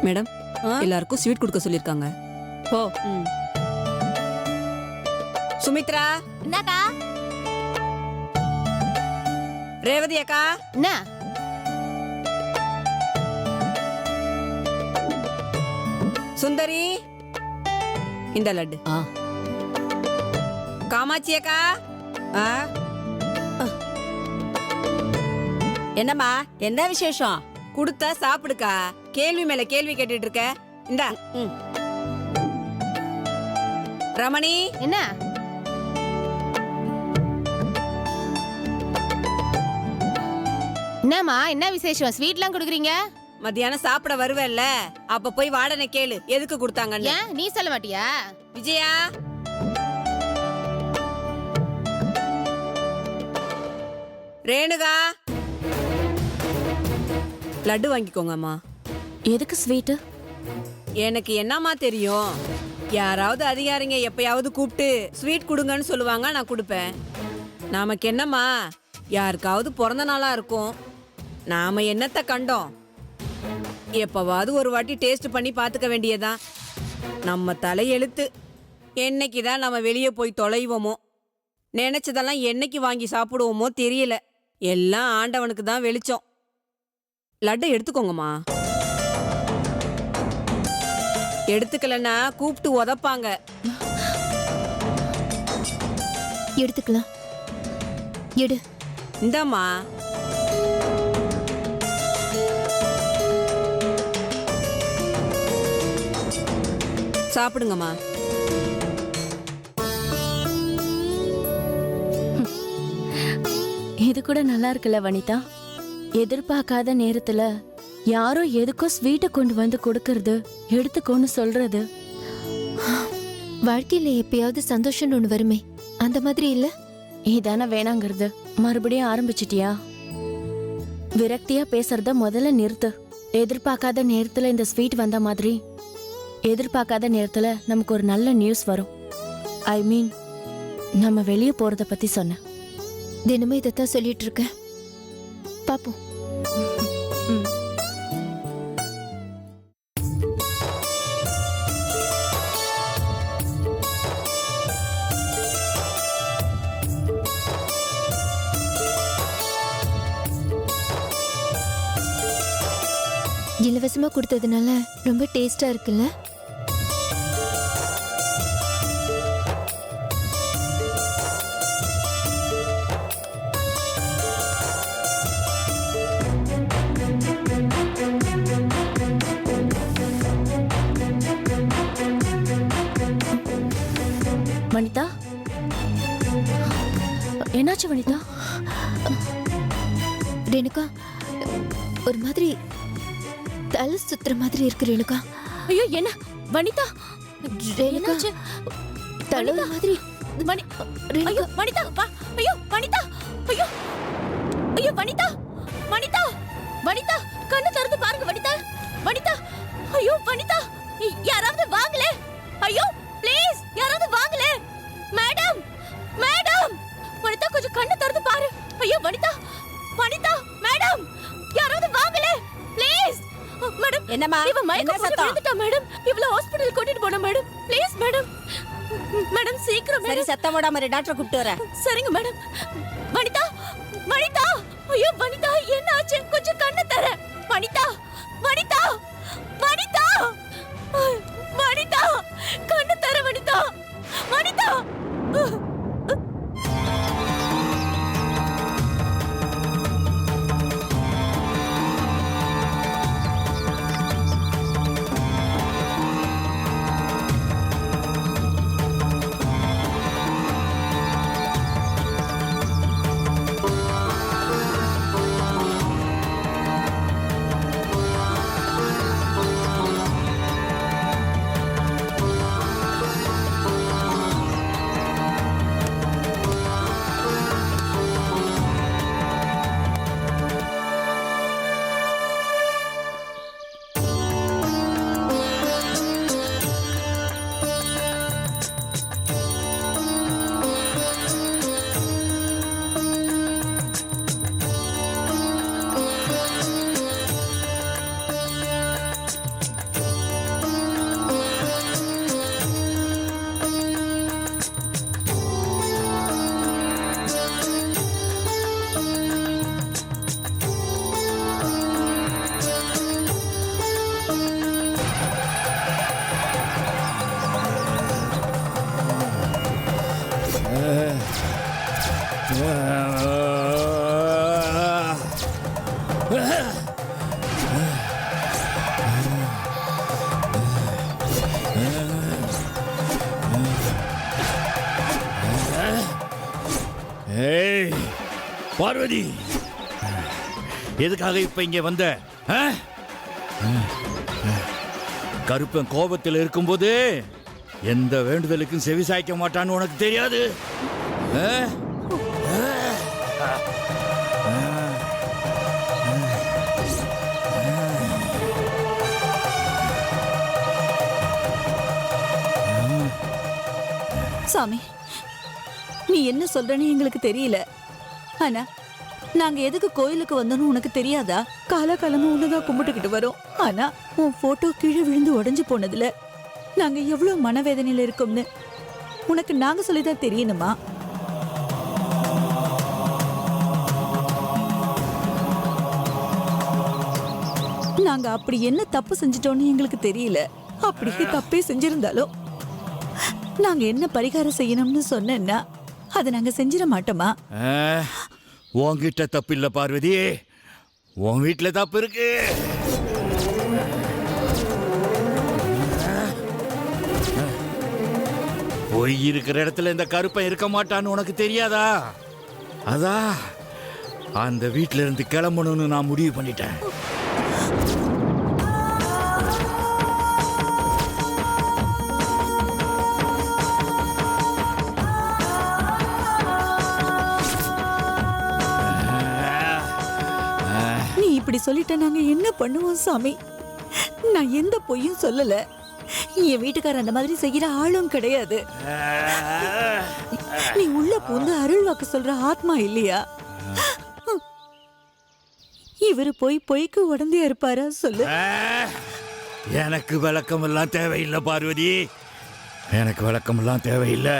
Madam, எல்லாருக்கும் sweet கொடுக்க சொல்லிருக்காங்க. போ. சுமித்ரா, என்னக்கா? ரேவதி அக்கா, என்ன? சுந்தரி, இந்த லட்டு. காமாட்சி அக்கா, என்னம்மா, என்ன விசேஷம்? கொடுத்தா சாப்பிடுக்கா. கேள்வி மேல கேள்வி கேட்டுட்டு இருக்க. இந்தா. ரமணி, என்ன? என்னம்மா, என்ன விசேஷம்? ஸ்வீட்லாம் கொடுக்குறீங்க? மத்தியானம் சாப்பிட வருவேல்ல, அப்ப போய் வாடனை கேளு எதுக்கு கொடுத்தாங்கன்னு. ஏன் நீ சொல்ல மாட்டியா? விஜயா, ரேணுகா, லட்டு வாங்கிக்கோங்கம்மா. எதுக்கு ஸ்வீட்டு? எனக்கு என்னம்மா தெரியும், யாராவது அதிகாரிங்க எப்பயாவது கூப்பிட்டு ஸ்வீட் கொடுங்கன்னு சொல்லுவாங்க, நான் கொடுப்பேன். நமக்கு என்னம்மா, யாருக்காவது பிறந்த நாளா இருக்கும், நாம என்னத்த கண்டோம், எப்பவாவது ஒரு வாட்டி டேஸ்ட் பண்ணி பார்த்துக்க வேண்டியதான். நம்ம தலையெழுத்து, என்னைக்குதான் நம்ம வெளியே போய் தொலைவோமோ, நினைச்சதெல்லாம் என்னைக்கு வாங்கி சாப்பிடுவோமோ தெரியல. எல்லாம் ஆண்டவனுக்கு தான் வெளிச்சம். லட்டை எடுத்துக்கோங்கம்மா. எடுத்துக்கலன்னா கூப்பிட்டு உதப்பாங்க. எடுத்துக்கலாம். எடு. இந்தாம்மா. சாப்பிடுங்கம்மா. இது கூட நல்லா இருக்குல்ல வனிதா? எதிர்பார்க்காத நேரத்துல யாரோ எதுக்கோ ஸ்வீட்டை கொண்டு வந்து கொடுக்கறது, எடுத்துக்கோன்னு சொல்றது. வாழ்க்கையில எப்பயாவது சந்தோஷம்னு ஒண்ணு வருமே, அந்த மாதிரி இல்ல? இதானே வேணாங்கிறது? மறுபடியும் ஆரம்பிச்சிட்டியா? விரக்தியா பேசுறத முதல்ல நிறுத்து. எதிர்பார்க்காத நேரத்துல இந்த ஸ்வீட் வந்த மாதிரி எதிர்பார்க்காத நேரத்துல நமக்கு ஒரு நல்ல நியூஸ் வரும். ஐ மீன், நம்ம வெளியே போறத பத்தி சொன்ன. தினமும் இதைத்தான் சொல்லிட்டு இருக்கேன். பாப்போம். இலவசமா கொடுத்ததுனால ரொம்ப டேஸ்டா இருக்குல்ல? வனிதா, என்னாச்சு வனிதா? ரேணுகா, ஒரு மாதிரி தலை சுத்துற மாதிரி இருக்கு ரேணுகா. ஐயோ, என்ன வனிதா? ரேணுகா, தலை மாதிரி. ஐயோ வனிதா, ஐயோ வனிதா, ஐயோ ஐயோ வனிதா, வனிதா, வனிதா, கண்ணு திறந்து பாருங்க வனிதா, வனிதா, ஐயோ வனிதா, யாராவது வாங்களே, ஐயோ ப்ளீஸ் யாராவது வாங்களே, மேடம், மேடம், வனிதா கொஞ்சம் கண்ணு திறந்து பாரு, ஐயோ வனிதா, வனிதா, மேடம், யாராவது வாங்களே ப்ளீஸ். மேடம், என்னம்மா, இவ மயக்கம் போட்டு விழுந்துட்டா மேடம், இவள ஹாஸ்பிடல் கூட்டிட்டு போணும் மேடம், ப்ளீஸ் மேடம், மேடம் சீக்கிரம். சரி, சத்தம் போடாம டாக்டர் கூப்பிட்டு வரேன். சரிங்க மேடம். வனிதா, வனிதா, ஐயோ வனிதா, என்ன ஆச்சு? கொஞ்சம் கண்ணு தர. வனிதா, வனிதா, வனிதா, வனிதா, கண்ணு தர வனிதா, வனிதா. பார்வதி, எதுக்காக இப்ப இங்க வந்த? கருப்பன் கோபத்தில் இருக்கும்போது எந்த வேண்டுதலுக்கும் செவி சாய்க்க மாட்டான்னு உனக்கு தெரியாது. சாமி, நீ என்ன சொல்றன்னு எங்களுக்கு தெரியல. ஆனா நாங்க எதுக்கு கோயிலுக்கு வந்தோம்னு உனக்கு தெரியாதா? காலகாலமா உன்னதான் கும்பிட்டுக்கிட்டு வரோம். ஆனா உன் போட்டோ கீழே விழுந்து உடைஞ்சு போனதுல நாங்க எவ்வளவு மனவேதனையில இருக்கோம்னு உனக்கு நாங்க சொல்லிதான் தெரியணுமா? நாங்க அப்படி என்ன தப்பு செஞ்சிட்டோம்னு எங்களுக்கு தெரியல. அப்படியே தப்பே செஞ்சிருந்தாலும் நாங்க என்ன பரிகாரம் செய்யணும்னு சொன்னா அதை நாங்க செஞ்சிட மாட்டோமா? உன்கிட்ட தப்பு இல்ல பார்வதி, உன் வீட்டுல தப்பு இருக்கு. போய் இருக்கிற இடத்துல இந்த கருப்பன் இருக்க மாட்டான்னு உனக்கு தெரியாதா? அதான் அந்த வீட்டுல இருந்து கிளம்பணும்னு நான் முடிவு பண்ணிட்டேன். இப்படி சொல்லிட்ட நாங்க என்ன பண்ணுவோம் சாமி? நான் எந்த பொய்யும் சொல்லல. என் வீட்டுக்காரர் அந்த மாதிரி செய்யற ஆளும் கிடையாது. நீ உள்ள பூந்து அருள் வாக்கு சொல்ற ஆத்மா இல்லையா? இவரு பொய்க்கு உடந்தே இருப்பாரா சொல்லு? எனக்கு விளக்கம் எல்லாம் தேவையில்லை பார்வதி, எனக்கு விளக்கம் எல்லாம் தேவையில்லை.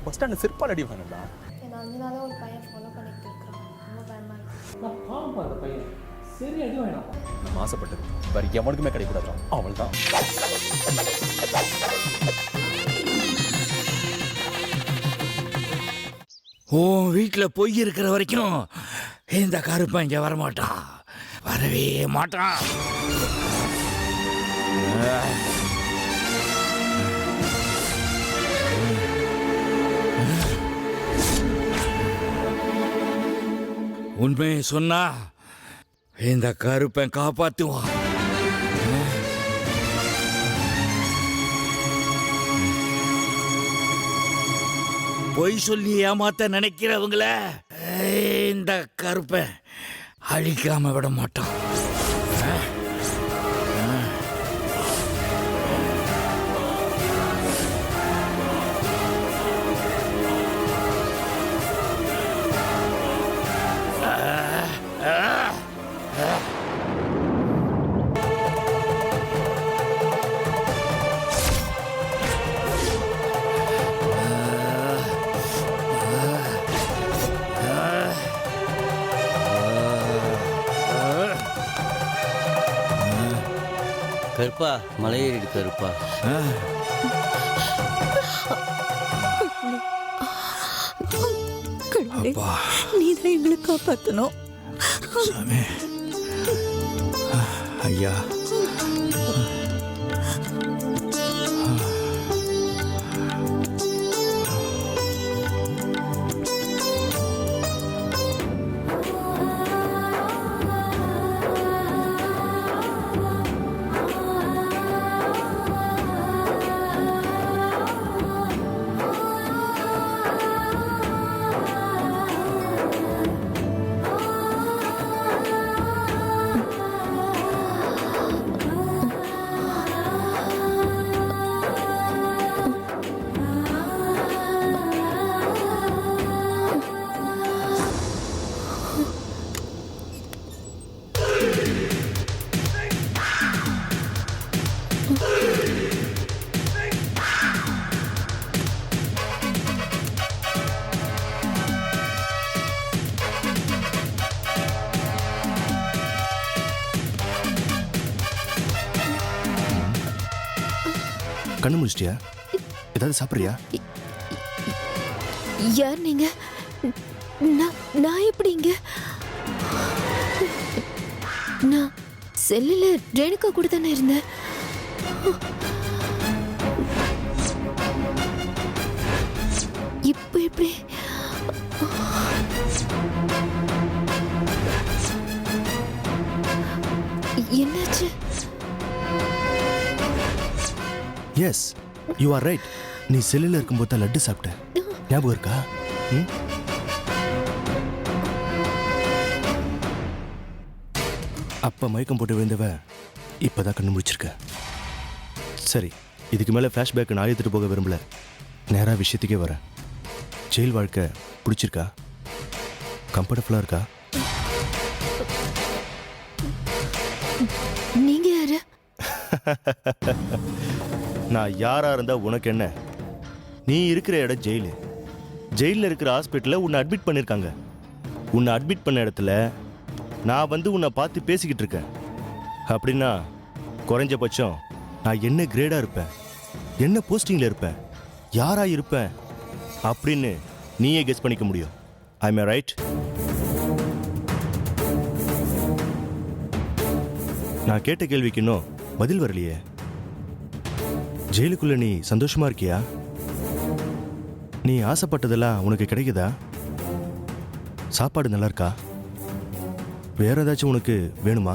பஸ் ஸ்டாண்ட் சிற்பால் அடி வாங்கடா. என்ன 5 நாளா ஒரு பையன் ஃபாலோ பண்ணிட்டு இருக்கான். ரொம்ப பயமா இருக்கு. நான் பாவம் அந்த பையன் சரி அடி வேணாம். நம்ம ஆசைப்பட்டது வேற எவனுக்குமே கிடைக்கூடாது. அவள் தான். உன் வீட்டுல பொய் இருக்கிற வரைக்கும் இந்த கருப்பன் இங்க வரமாட்டான், வரவே மாட்டான். உண்மையை சொன்னா இந்த கருப்பன் காப்பாத்துவான். பொய் சொல்லி ஏமாத்த நினைக்கிறவங்கள இந்த கருப்பன் அழிக்காம விட மாட்டான். கருப்பா, மலையேறிடு கருப்பா. நீதான் எங்களை காப்பாத்தணும் சாமி. ஐயா, கண்ணு முடிச்சிட்டியா? ஏதாவது சாப்பிட்றியா? யார் நீங்க? நான் எப்படி இங்க? நான் செல்லுல ரேணுகா கூட தானே இருந்தேன். இப்போ எப்படி? என்னாச்சு? Yes, you are right. நீ செல்லில் இருக்கும்போது தான் லட்டு சாப்பிட்ட. ஞாபகம் இருக்கா? அப்பா மயக்கம் போட்டு விழுந்தவ இப்பதான் கண்ணு முடிச்சிருக்க. சரி, இதுக்கு மேலே ஃப்ளாஷ்பேக் நான் எடுத்துட்டு போக விரும்பல. நேராக விஷயத்துக்கே வரேன். ஜெயில் வாழ்க்கை பிடிச்சிருக்கா? கம்ஃபர்டபுளாக இருக்கா? நீங்க யாரு? நான் யாரா இருந்தா உனக்கு என்ன? நீ இருக்கிற இடம் ஜெயிலு. ஜெயிலில் இருக்கிற ஹாஸ்பிட்டலில் உன்னை அட்மிட் பண்ணியிருக்காங்க. உன்னை அட்மிட் பண்ண இடத்துல நான் வந்து உன்னை பார்த்து பேசிக்கிட்டு இருக்கேன். அப்படின்னா குறைஞ்சபட்சம் நான் என்ன கிரேடாக இருப்பேன், என்ன போஸ்டிங்கில் இருப்பேன், யாரா இருப்பேன் அப்படின்னு நீயே கெஸ் பண்ணிக்க முடியும். I am right? நான் கேட்ட கேள்விக்கு இன்னும் பதில் வரலையே. ஜெயிலுக்குள்ள நீ சந்தோஷமா இருக்கியா? நீ ஆசைப்பட்டதெல்லாம் உனக்கு கிடைக்குதா? சாப்பாடு நல்லா இருக்கா? வேற ஏதாச்சும் உனக்கு வேணுமா?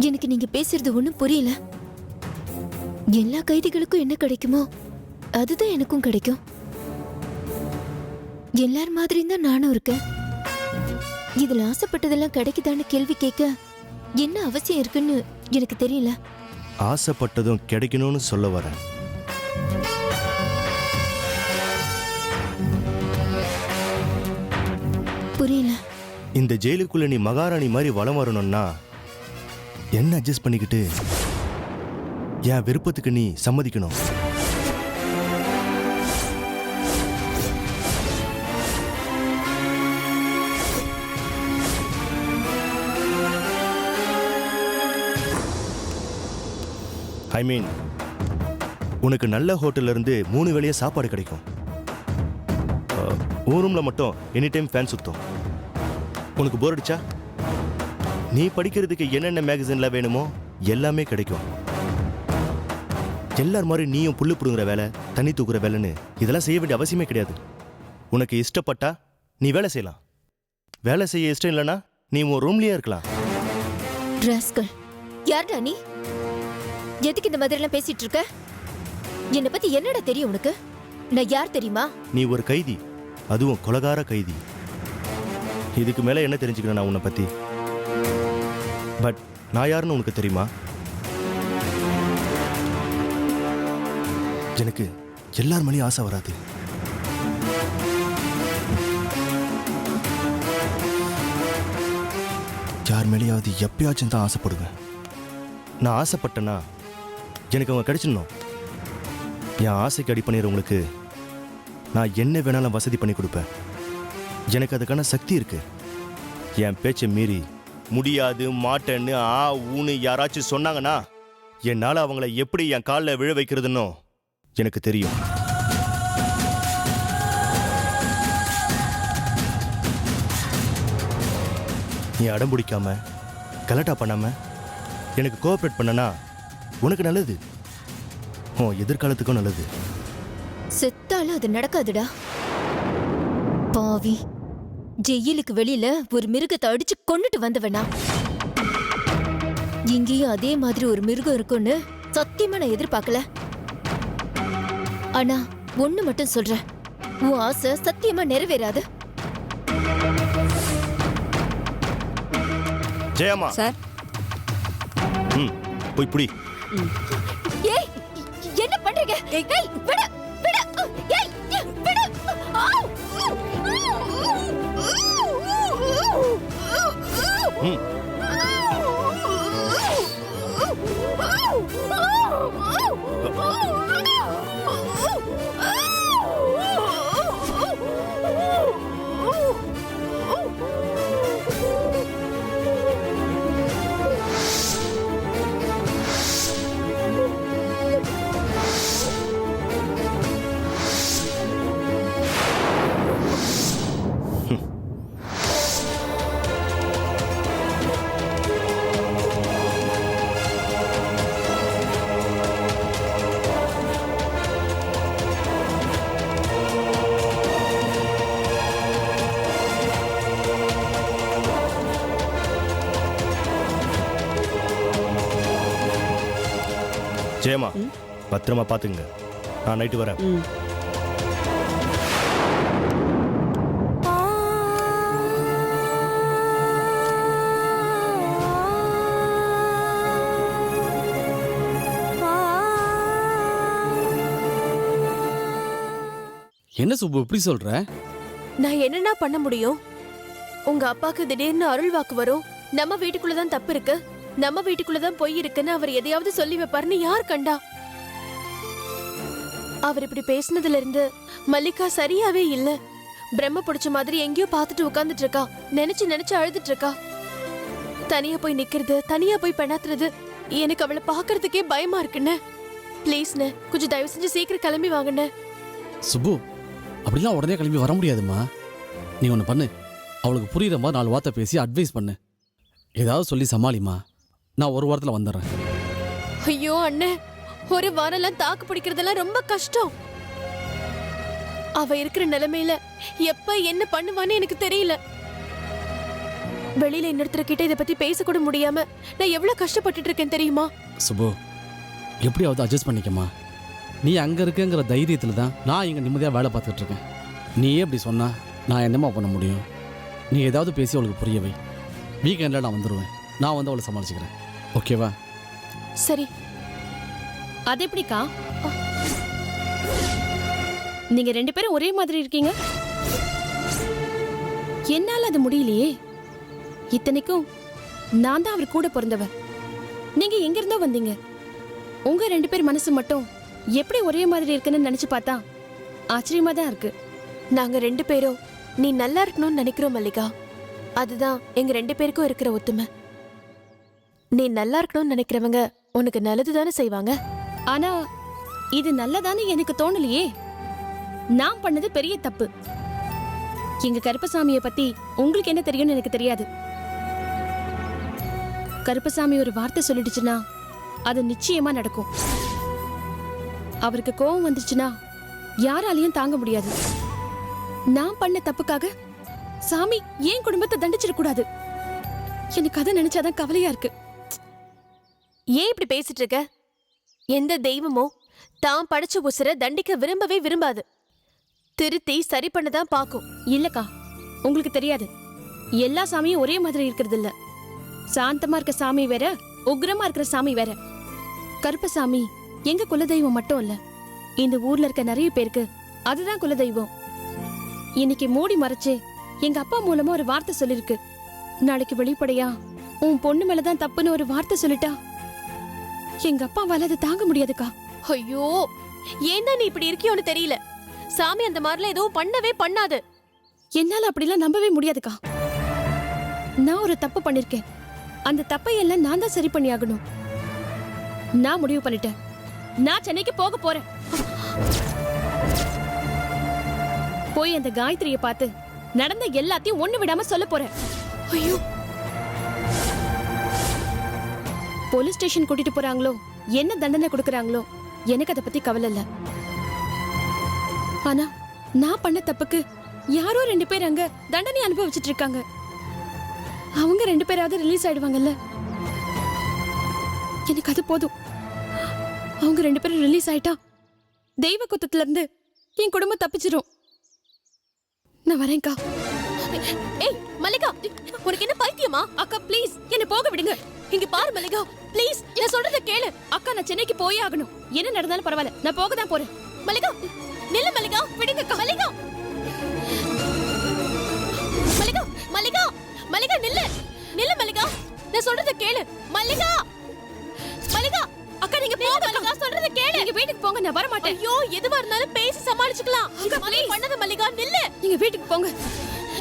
எனக்கு நீங்க பேசுறது ஒண்ணும் புரியல. எல்லா கைதிகளுக்கும் என்ன கிடைக்குமோ அதுதான் எனக்கும் கிடைக்கும். எல்லார் மாதிரியும் தான் நானும் இருக்கேன். இதுல ஆசைப்பட்டதெல்லாம் கிடைக்குதான்னு கேள்வி கேட்க என்ன அவசியம் இருக்குன்னு எனக்கு தெரியல. ஆசைப்பட்டதும் கிடைக்கணும்னு சொல்ல வரேன். புரியல. இந்த ஜெயிலுக்குள்ள நீ மகாராணி மாதிரி வலம் வரணும்னா என்ன அட்ஜஸ்ட் பண்ணிக்கிட்டு என் விருப்பத்துக்கு நீ சம்மதிக்கணும். ஐ மீன், உனக்கு நல்ல ஹோட்டல்ல இருந்து 3 வேளையா சாப்பாடு கிடைக்கும். உன் ரூம்ல மட்டும் எனி டைம் ஃபேன் சுத்தும். உனக்கு போர் அடிச்சா நீ படிக்கிறதுக்கு என்னென்ன மேகசின்ல வேணுமோ எல்லாமே கிடைக்கும். எல்லார் மாதிரி நீயும் புல்லு புடுங்குற வேலை, தண்ணி தூக்குற வேலைன்னு இதெல்லாம் செய்ய வேண்டிய அவசியமே கிடையாது. உனக்கு இஷ்டப்பட்டா நீ வேலை செய்யலாம். வேலை செய்ய இஷ்டம் இல்லைன்னா நீ உன் ரூம்லயே இருக்கலாம். ராஸ்கல், யார்டா நீ? எதுக்கு இந்த மாதிரி எல்லாம் பேசிட்டு இருக்க? என்னை பத்தி என்னடா தெரியும் உனக்கு? நான் யார் தெரியுமா? நீ ஒரு கைதி, அதுவும் கொலகார கைதி. இதுக்கு மேல என்ன தெரிஞ்சுக்கணும் நான் உன்னை பத்தி? பட் நான் யாருன்னு உனக்கு தெரியுமா? எனக்கு எல்லார் மேலேயும் ஆசை வராது. யார் மேலேயாவது எப்பயாச்சும் தான் ஆசைப்படுவேன். நான் ஆசைப்பட்டேன்னா எனக்கு அவங்க கிடைச்சிடணும். என் ஆசைக்கு அடி பண்ணிடுறவங்களுக்கு நான் என்ன வேணாலும் வசதி பண்ணி கொடுப்பேன். எனக்கு அதுக்கான சக்தி இருக்கு. என் பேச்சை மீறி முடியாது மாட்டேன்னு ஊன்னு யாராச்சும் சொன்னாங்கன்னா என்னால் அவங்கள எப்படி என் காலில் விழ வைக்கிறதுன்னு எனக்கு தெரியும். நீ அடம் பிடிக்காம கலட்டா பண்ணாம எனக்கு கோஆப்ரேட் பண்ணனா உனக்கு நல்லது, உன் எதிர்காலத்துக்கும் நல்லது. செத்தாலும் அது நடக்காதுடா பாவி. ஜெயிலுக்கு வெளியில ஒரு மிருகத்தை அடிச்சு கொன்னுட்டு வந்தவனா? இங்கேயும் அதே மாதிரி ஒரு மிருகம் இருக்கும்னு சத்தியமா நான் எதிர்பார்க்கல. ஆனா ஒண்ணு மட்டும் சொல்றேன், உன் ஆசை சத்தியமா நிறைவேறாது. ஜெயம்மா சார். போய் புடி. ஏய், என்ன பண்றீங்க? ஏய், விடு விடு. ஏய், விடு. ஜெயமா பத்திரமா பார்த்துங்க, நான் நைட்டு வரேன். ம். என்ன சுப்பு இப்படி சொல்ற? நான் என்னன்னா பண்ண முடியும்? உங்க அப்பாக்கு திடீர்னு அருள் வாக்கு வரும், நம்ம வீட்டுக்குள்ளதான் தப்பு இருக்கு, நம்ம வீட்டுக்குள்ளதான் பொய் இருக்குன்னு அவர் எதையாவது சொல்லி வைப்பாருன்னு யார் கண்டா? அவர் இப்படி பேசினதுல இருந்து மல்லிகா சரியாவே இல்ல. பிரம்ம பிடிச்ச மாதிரி எங்கேயோ பார்த்துட்டு உட்கார்ந்துட்டு இருக்கா, நினைச்சு நினைச்சு அழுதுட்டு இருக்கா. தனியா போய் நிக்கிறது, தனியா போய் பெணாத்துறது, எனக்கு அவளை பாக்குறதுக்கே பயமா இருக்குன்னு. ப்ளீஸ்ண்ணே, கொஞ்சம் தயவு செஞ்சு சீக்கிரம் கிளம்பி வாங்கண்ணே. சுப்பு அப்படிலாம் உடனே கிளம்பி வர முடியாதுமா. நீ ஒன்று பண்ணு, அவளுக்கு புரியுற மாதிரி 4 வார்த்தை பேசி அட்வைஸ் பண்ணு, ஏதாவது சொல்லி சமாளிமா. நான் ஒரு வாரத்தில் வந்துடுறேன். ஐயோ அண்ணே, ஒரு வாரம்லாம் தாக்கு பிடிக்கிறதெல்லாம் ரொம்ப கஷ்டம். அவ இருக்கிற நிலைமையில எப்ப என்ன பண்ணுவான்னு எனக்கு தெரியல. வெளியில இன்னொருத்தர்கிட்ட இதை பத்தி பேசக்கூட முடியாம நான் எவ்வளவு கஷ்டப்பட்டுட்டு இருக்கேன் தெரியுமா? சுப்பு எப்படியாவது அட்ஜஸ்ட் பண்ணிக்கமா. நீ அங்கே இருக்கங்கிற தைரியத்தில் தான் நான் இங்கே நிம்மதியாக வேலை பார்த்துட்டு இருக்கேன். நீயே இப்படி சொன்னா நான் என்னமா பண்ண முடியும்? நீ ஏதாவது பேசி அவளுக்கு புரிய வை. வீக்கெண்டில் நான் வந்துடுவேன், நான் வந்து அவளை சமாளிச்சுக்கிறேன். ஓகேவா? சரி. அது எப்படிக்கா? நீங்க 2 பேரும் ஒரே மாதிரி இருக்கீங்க. என்னால அது முடியலையே. இத்தனைக்கும் நான் தான் அவர் கூட பிறந்தவ. நீங்க எங்க இருந்தோ வந்தீங்க. உங்க 2 பேர் மனசு மட்டும் எப்படி ஒரே மாதிரி இருக்குன்னு நினைச்சு பார்த்தா ஆச்சரியமா தான் இருக்கு. நாங்க 2 பேரும் நீ நல்லா இருக்கணும்னு நினைக்கிறோம் மல்லிகா. அதுதான் எங்க 2 பேருக்கும் இருக்கிற ஒத்துமை. நீ நல்லா இருக்கணும்னு நினைக்கிறவங்க உனக்கு நல்லது தானே செய்வாங்க. ஆனா இது நல்லதான்னு எனக்கு தோணலையே. நான் பண்ணது பெரிய தப்பு. எங்க கருப்பசாமியை பத்தி உங்களுக்கு என்ன தெரியும்னு எனக்கு தெரியாது. கருப்பசாமி ஒரு வார்த்தை சொல்லிடுச்சுன்னா அது நிச்சயமா நடக்கும். அவருக்கு கோபம் வந்துச்சுன்னா யாராலையும் தாங்க முடியாது. நான் பண்ண தப்புக்காக சாமி ஏன் குடும்பத்தை தண்டிச்சிடக்கூடாது. எனக்கு அதை நினைச்சாதான் கவலையா இருக்கு. ஏன் இப்படி பேசிட்டு இருக்க? எந்த தெய்வமோ தான் படைச்ச உசுர தண்டிக்க விரும்பவே விரும்பாது. திருத்தி சரி பண்ணதான் பாக்கும். இல்லக்கா, உங்களுக்கு தெரியாது. எல்லா சாமியும் ஒரே மாதிரி இருக்கிறது இல்ல. சாந்தமா இருக்க சாமி வேற, உக்ரமா இருக்கிற சாமி வேற. கருப்பசாமி எங்க குலதெய்வம் மட்டும் இல்ல, இந்த ஊர்ல இருக்க நிறைய பேருக்கு அதுதான் குலதெய்வம். இன்னைக்கு மூடி மறைச்சு எங்க அப்பா மூலமா ஒரு வார்த்தை சொல்லிருக்கு. நாளைக்கு வெளிப்படையா உன் பொண்ணு மேலதான் தப்புன்னு ஒரு வார்த்தை சொல்லிட்டா எங்க அப்பாவால அதை தாங்க முடியாதுக்கா. ஐயோ, ஏன் நீ இப்படி இருக்கியோன்னு தெரியல. சாமி அந்த மாதிரிலாம் எதுவும் பண்ணவே பண்ணாது. என்னால அப்படிலாம் நம்பவே முடியாதுக்கா. நான் ஒரு தப்பு பண்ணிருக்கேன். அந்த தப்பை எல்லாம் நான் தான் சரி பண்ணி ஆகணும். நான் முடிவு பண்ணிட்டேன். நான் சென்னைக்கு போக போறேன். போய் அந்த காயத்ரியை பார்த்து நடந்த எல்லாத்தையும் ஒண்ணு விடாம சொல்ல போறேன். ஐயோ, போலீஸ் ஸ்டேஷன் கூட்டிட்டு போறாங்களோ, என்ன தண்டனை கொடுக்கறாங்களோ, எனக்கு அதை பத்தி கவலை இல்ல. ஆனா நான் பண்ண தப்புக்கு யாரோ 2 பேர் அங்க தண்டனை அனுபவிச்சுட்டு இருக்காங்க. அவங்க 2 பேராவது ரிலீஸ் ஆயிடுவாங்கல்ல. எனக்கு அது போதும். அவங்க 2 பேரும் ரிலீஸ் ஆயிட்டா தெய்வ குத்தத்துல இருந்து என் குடும்பம் தப்பிச்சிரும். நான் வரேன்க்கா. ஏய் மல்லிகா, உனக்கு என்ன பைத்தியமா? அக்கா ப்ளீஸ் என்ன போக விடுங்க. இங்க பாரு மல்லிகா, ப்ளீஸ் நான் சொல்றத கேளு. அக்கா, நான் சென்னைக்கு போயே ஆகணும். என்ன நடந்தாலும் பரவாயில்ல, நான் போக தான் போறேன். மல்லிகா நில்லு. மல்லிகா விடுங்க. மல்லிகா, மல்லிகா, மல்லிகா, மல்லிகா நில்லு. நில்லு மல்லிகா, நான் சொல்றத கேளு. மல்லிகா, மல்லிகா. அக்கா நீங்க போங்க. மல்லிகா சொல்றத கேளு. நீங்க வீட்டுக்கு போங்க, நான் வர மாட்டேன். ஐயோ, எதுவா இருந்தாலும் பேசி சமாளிச்சுக்கலாம். அக்கா, ப்ளீஸ் பண்ணாத மல்லிகா, நில்லு. நீங்க வீட்டுக்கு போங்க.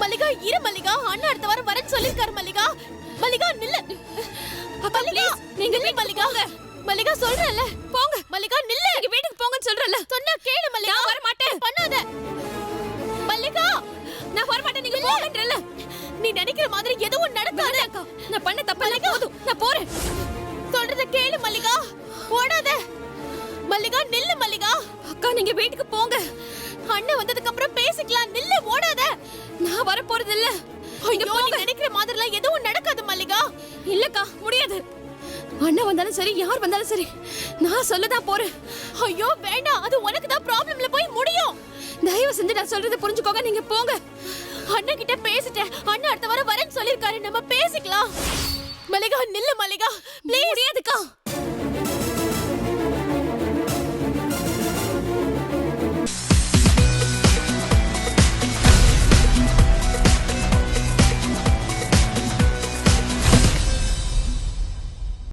மல்லிகா இரு மல்லிகா, அண்ணா அடுத்த வாரம் வரேன்னு சொல்லிருக்காரு. மல்லிகா, மல்லிகா நில்லு. அக்கா ப்ளீஸ் நீங்க நில்லு மல்லிகா. மல்லிகா சொல்றேன்ல, போங்க. மல்லிகா நில்லு. நீங்க வீட்டுக்கு போங்கன்னு சொல்றேன்ல. சொன்னா கேளு மல்லிகா. நான் வர மாட்டேன். பண்ணாத மல்லிகா. நான் வர மாட்டேன். நீங்க போங்கன்றல. நீ நினைக்கிற மாதிரி எதுவும் நடக்காது. அக்கா, நான் பண்ண தப்பெல்லாம் போதும். நான் போறேன். சொல்றத கேளு மல்லிகா, ஓடாத. மல்லிகா நில்லு. மல்லிகா, அக்கா நீங்க வீட்டுக்கு போங்க. அண்ணன் வந்ததுக்கு அப்புறம் பேசிக்கலாம். நில்லு, ஓடாத. நான் வர போறது இல்ல. ஐயோ, நீ நினைக்கிற மாதிரிலாம் எதுவும் நடக்காது மல்லிகா. இல்லக்கா, முடியாது. அண்ணன் வந்தாலும் சரி யார் வந்தாலும் சரி நான் சொல்லதான் போறேன். ஐயோ வேண்டாம், அது உனக்கு தான் ப்ராப்ளம்ல போய் முடியும். தயவு செஞ்சு நான் சொல்றதை புரிஞ்சுக்கோங்க, நீங்க போங்க. அண்ணன் கிட்ட பேசிட்டேன், அண்ணன் அடுத்த வாரம் வரேன்னு சொல்லிருக்காரு, நம்ம பேசிக்கலாம். மல்லிகா நில்லு மல்லிகா, ப்ளீஸ். முடியாதுக்கா.